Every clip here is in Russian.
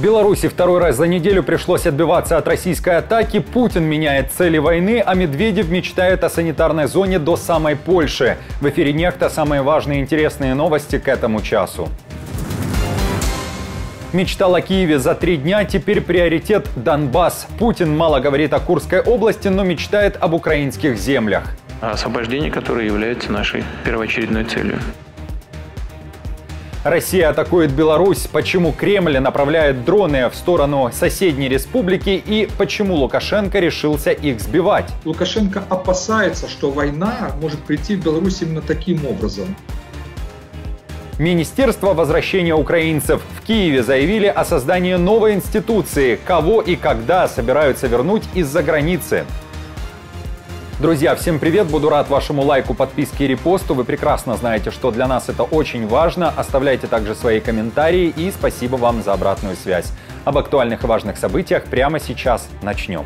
Беларуси второй раз за неделю пришлось отбиваться от российской атаки. Путин меняет цели войны, а Медведев мечтает о санитарной зоне до самой Польши. В эфире «Нехта» самые важные и интересные новости к этому часу. Мечтал о Киеве за 3 дня, теперь приоритет Донбасс. Путин мало говорит о Курской области, но мечтает об украинских землях. Освобождение, которое является нашей первоочередной целью. Россия атакует Беларусь. Почему Кремль направляет дроны в сторону соседней республики и почему Лукашенко решился их сбивать? Лукашенко опасается, что война может прийти в Беларусь именно таким образом. Министерство возвращения украинцев в Киеве заявили о создании новой институции. Кого и когда собираются вернуть из-за границы? Друзья, всем привет! Буду рад вашему лайку, подписке и репосту. Вы прекрасно знаете, что для нас это очень важно. Оставляйте также свои комментарии и спасибо вам за обратную связь. Об актуальных и важных событиях прямо сейчас начнем.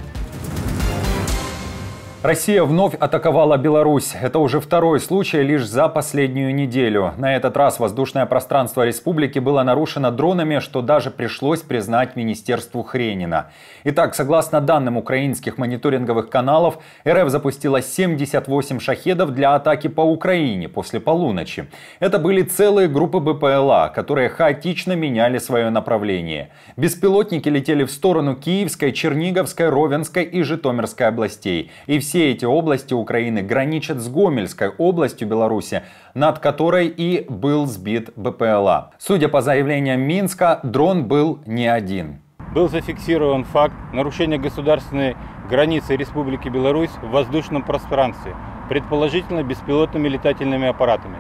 Россия вновь атаковала Беларусь. Это уже второй случай лишь за последнюю неделю. На этот раз воздушное пространство республики было нарушено дронами, что даже пришлось признать министерству Хренина. Итак, согласно данным украинских мониторинговых каналов, РФ запустила 78 шахедов для атаки по Украине после полуночи. Это были целые группы БПЛА, которые хаотично меняли свое направление. Беспилотники летели в сторону Киевской, Черниговской, Ровенской и Житомирской областей. И все эти области Украины граничат с Гомельской областью Беларуси, над которой и был сбит БПЛА. Судя по заявлениям Минска, дрон был не один. Был зафиксирован факт нарушения государственной границы Республики Беларусь в воздушном пространстве, предположительно беспилотными летательными аппаратами.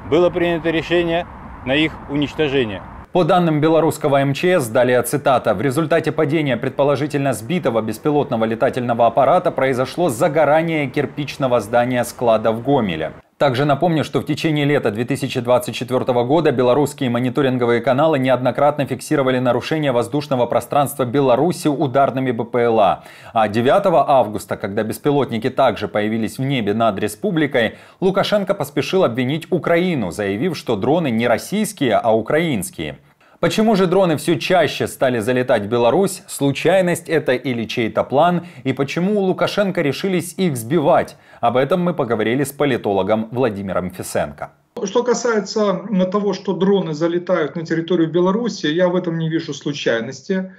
Было принято решение на их уничтожение. По данным белорусского МЧС, далее цитата, в результате падения предположительно сбитого беспилотного летательного аппарата произошло загорание кирпичного здания склада в Гомеле. Также напомню, что в течение лета 2024 года белорусские мониторинговые каналы неоднократно фиксировали нарушение воздушного пространства Беларуси ударными БПЛА. А 9 августа, когда беспилотники также появились в небе над республикой, Лукашенко поспешил обвинить Украину, заявив, что дроны не российские, а украинские. Почему же дроны все чаще стали залетать в Беларусь? Случайность это или чей-то план? И почему у Лукашенко решились их сбивать? Об этом мы поговорили с политологом Владимиром Фисенко. Что касается того, что дроны залетают на территорию Беларуси, я в этом не вижу случайности.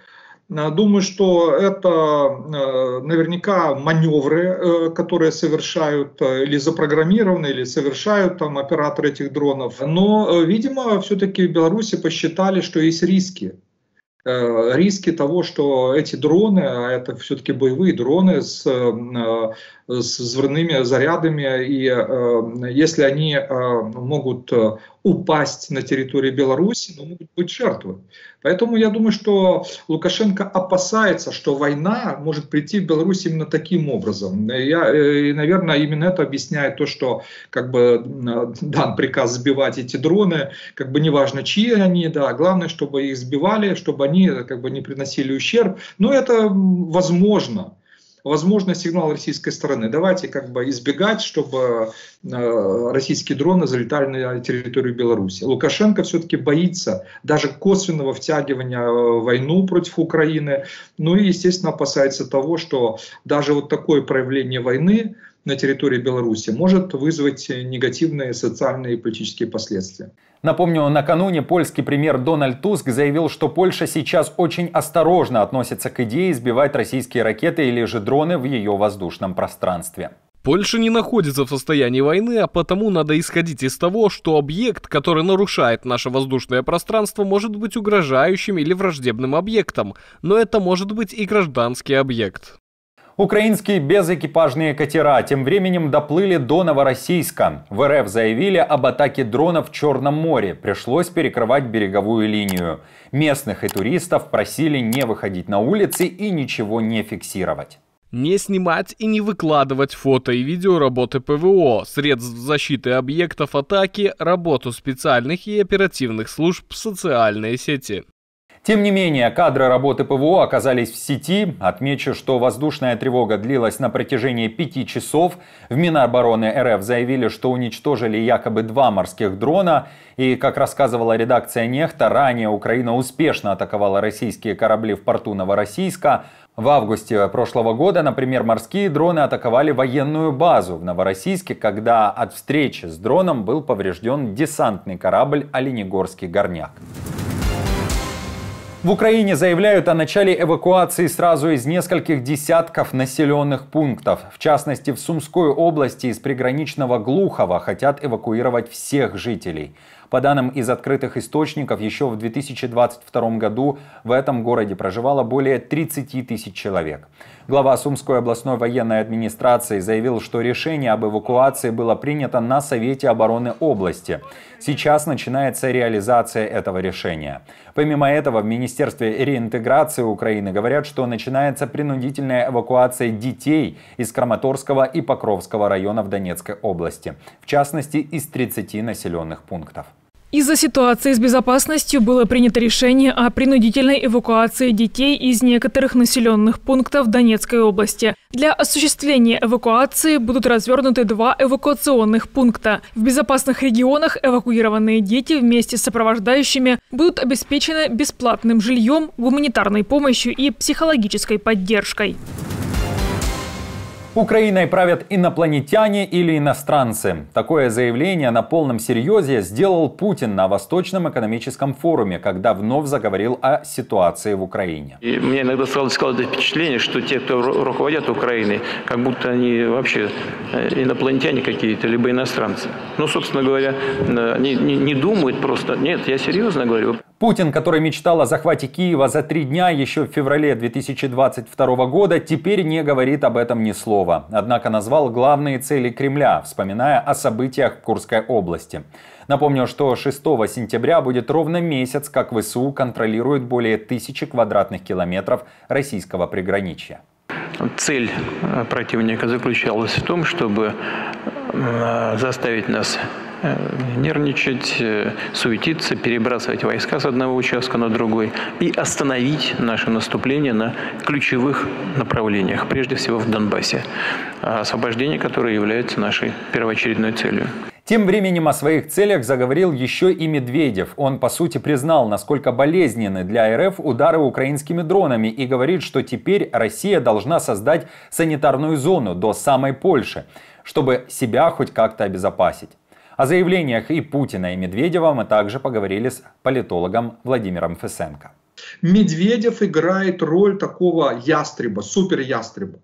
Думаю, что это наверняка маневры, которые совершают или запрограммированы, или совершают там операторы этих дронов. Но, видимо, все-таки в Беларуси посчитали, что есть риски. Риски того, что эти дроны, а это все-таки боевые дроны с взрывными зарядами, и если они могут упасть на территории Беларуси, но могут быть жертвы. Поэтому я думаю, что Лукашенко опасается, что война может прийти в Беларусь именно таким образом. И, наверное, именно это объясняет то, что как бы дан приказ сбивать эти дроны, как бы неважно, чьи они, да, главное, чтобы их сбивали, чтобы они как бы не приносили ущерб. Но это возможно. Возможно, сигнал российской стороны. Давайте как бы избегать, чтобы российские дроны залетали на территорию Беларуси. Лукашенко все-таки боится даже косвенного втягивания в войну против Украины. Ну и, естественно, опасается того, что даже вот такое проявление войны на территории Беларуси может вызвать негативные социальные и политические последствия. Напомню, накануне польский премьер Дональд Туск заявил, что Польша сейчас очень осторожно относится к идее сбивать российские ракеты или же дроны в ее воздушном пространстве. Польша не находится в состоянии войны, а потому надо исходить из того, что объект, который нарушает наше воздушное пространство, может быть угрожающим или враждебным объектом, но это может быть и гражданский объект. Украинские безэкипажные катера тем временем доплыли до Новороссийска. В РФ заявили об атаке дронов в Черном море. Пришлось перекрывать береговую линию. Местных и туристов просили не выходить на улицы и ничего не фиксировать. Не снимать и не выкладывать фото и видео работы ПВО, средств защиты объектов атаки, работу специальных и оперативных служб в социальные сети. Тем не менее, кадры работы ПВО оказались в сети. Отмечу, что воздушная тревога длилась на протяжении 5 часов. В Минобороны РФ заявили, что уничтожили якобы 2 морских дрона. И, как рассказывала редакция «Нехта», ранее Украина успешно атаковала российские корабли в порту Новороссийска. В августе прошлого года, например, морские дроны атаковали военную базу в Новороссийске, когда от встречи с дроном был поврежден десантный корабль «Оленегорский горняк». В Украине заявляют о начале эвакуации сразу из нескольких десятков населенных пунктов. В частности, в Сумской области из приграничного Глухова хотят эвакуировать всех жителей. По данным из открытых источников, еще в 2022 году в этом городе проживало более 30 тысяч человек. Глава Сумской областной военной администрации заявил, что решение об эвакуации было принято на Совете обороны области. Сейчас начинается реализация этого решения. Помимо этого, в Министерстве реинтеграции Украины говорят, что начинается принудительная эвакуация детей из Краматорского и Покровского районов Донецкой области, в частности, из 30 населенных пунктов. Из-за ситуации с безопасностью было принято решение о принудительной эвакуации детей из некоторых населенных пунктов Донецкой области. Для осуществления эвакуации будут развернуты 2 эвакуационных пункта. В безопасных регионах эвакуированные дети вместе с сопровождающими будут обеспечены бесплатным жильем, гуманитарной помощью и психологической поддержкой. Украиной правят инопланетяне или иностранцы. Такое заявление на полном серьезе сделал Путин на Восточном экономическом форуме, когда вновь заговорил о ситуации в Украине. И мне иногда складывается впечатление, что те, кто руководят Украиной, как будто они вообще инопланетяне какие-то, либо иностранцы. Ну, собственно говоря, они не думают просто. Нет, я серьезно говорю. Путин, который мечтал о захвате Киева за 3 дня еще в феврале 2022 года, теперь не говорит об этом ни слова. Однако назвал главные цели Кремля, вспоминая о событиях в Курской области. Напомню, что 6 сентября будет ровно месяц, как ВСУ контролирует более 1000 квадратных километров российского приграничья. Цель противника заключалась в том, чтобы заставить нас нервничать, суетиться, перебрасывать войска с одного участка на другой и остановить наше наступление на ключевых направлениях, прежде всего в Донбассе, освобождение которое является нашей первоочередной целью. Тем временем о своих целях заговорил еще и Медведев. Он, по сути, признал, насколько болезненны для РФ удары украинскими дронами и говорит, что теперь Россия должна создать санитарную зону до самой Польши, чтобы себя хоть как-то обезопасить. О заявлениях и Путина, и Медведева мы также поговорили с политологом Владимиром Фесенко. Медведев играет роль такого ястреба, суперястреба.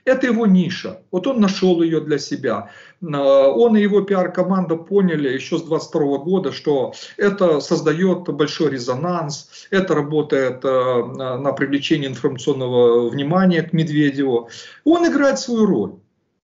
Это его ниша. Вот он нашел ее для себя. Он и его пиар-команда поняли еще с 22 года, что это создает большой резонанс, это работает на привлечение информационного внимания к Медведеву. Он играет свою роль.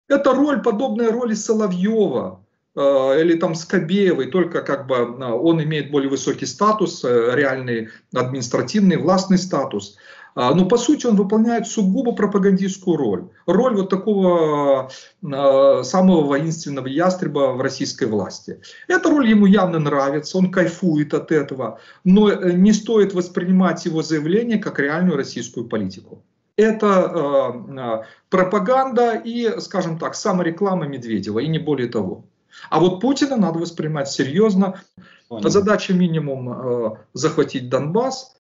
Это роль, подобная роли Соловьева или там Скобеевой, только как бы он имеет более высокий статус, реальный административный, властный статус. Но по сути он выполняет сугубо пропагандистскую роль. Роль вот такого самого воинственного ястреба в российской власти. Эта роль ему явно нравится, он кайфует от этого. Но не стоит воспринимать его заявление как реальную российскую политику. Это пропаганда и, скажем так, самореклама Медведева, и не более того. А вот Путина надо воспринимать серьезно. Задача минимум захватить Донбасс,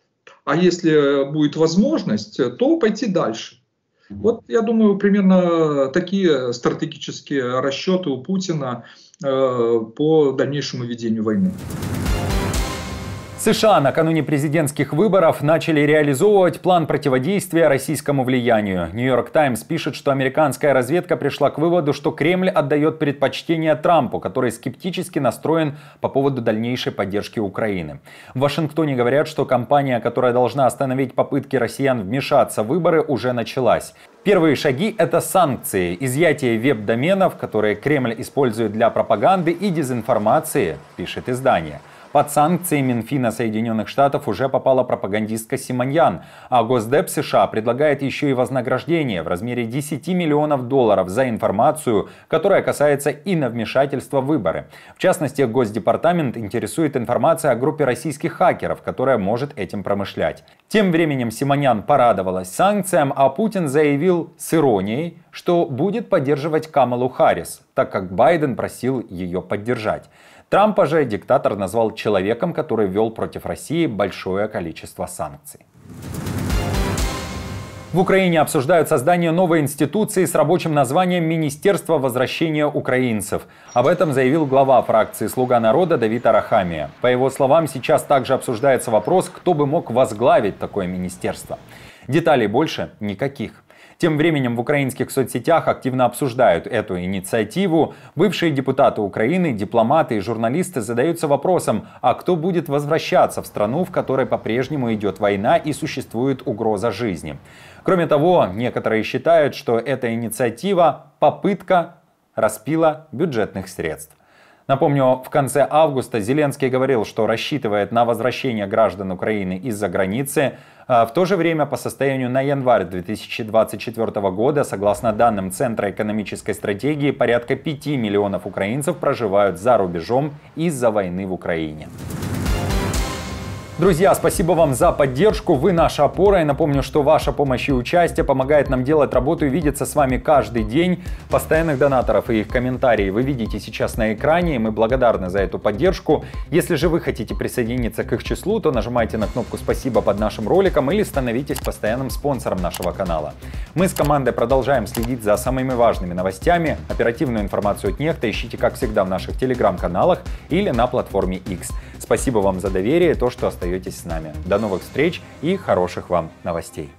а если будет возможность, то пойти дальше. Вот я думаю, примерно такие стратегические расчеты у Путина по дальнейшему ведению войны. США накануне президентских выборов начали реализовывать план противодействия российскому влиянию. Нью-Йорк Таймс пишет, что американская разведка пришла к выводу, что Кремль отдает предпочтение Трампу, который скептически настроен по поводу дальнейшей поддержки Украины. В Вашингтоне говорят, что кампания, которая должна остановить попытки россиян вмешаться в выборы, уже началась. Первые шаги – это санкции, изъятие веб-доменов, которые Кремль использует для пропаганды и дезинформации, пишет издание. Под санкции Минфина Соединенных Штатов уже попала пропагандистка Симоньян, а Госдеп США предлагает еще и вознаграждение в размере $10 миллионов за информацию, которая касается инновмешательства в выборы. В частности, Госдепартамент интересует информация о группе российских хакеров, которая может этим промышлять. Тем временем Симоньян порадовалась санкциям, а Путин заявил с иронией, что будет поддерживать Камалу Харрис, так как Байден просил ее поддержать. Трампа же диктатор назвал человеком, который ввел против России большое количество санкций. В Украине обсуждают создание новой институции с рабочим названием «Министерство возвращения украинцев». Об этом заявил глава фракции «Слуга народа» Давид Арахамия. По его словам, сейчас также обсуждается вопрос, кто бы мог возглавить такое министерство. Деталей больше никаких. Тем временем в украинских соцсетях активно обсуждают эту инициативу. Бывшие депутаты Украины, дипломаты и журналисты задаются вопросом, а кто будет возвращаться в страну, в которой по-прежнему идет война и существует угроза жизни. Кроме того, некоторые считают, что эта инициатива – попытка распила бюджетных средств. Напомню, в конце августа Зеленский говорил, что рассчитывает на возвращение граждан Украины из-за границы. В то же время, по состоянию на январь 2024 года, согласно данным Центра экономической стратегии, порядка 5 миллионов украинцев проживают за рубежом из-за войны в Украине. Друзья, спасибо вам за поддержку, вы наша опора. И напомню, что ваша помощь и участие помогает нам делать работу и видеться с вами каждый день. Постоянных донаторов и их комментарии вы видите сейчас на экране, и мы благодарны за эту поддержку. Если же вы хотите присоединиться к их числу, то нажимайте на кнопку «Спасибо» под нашим роликом или становитесь постоянным спонсором нашего канала. Мы с командой продолжаем следить за самыми важными новостями. Оперативную информацию от Нехта ищите, как всегда, в наших телеграм-каналах или на платформе X. Спасибо вам за доверие и то, что остаетесь с нами. До новых встреч и хороших вам новостей.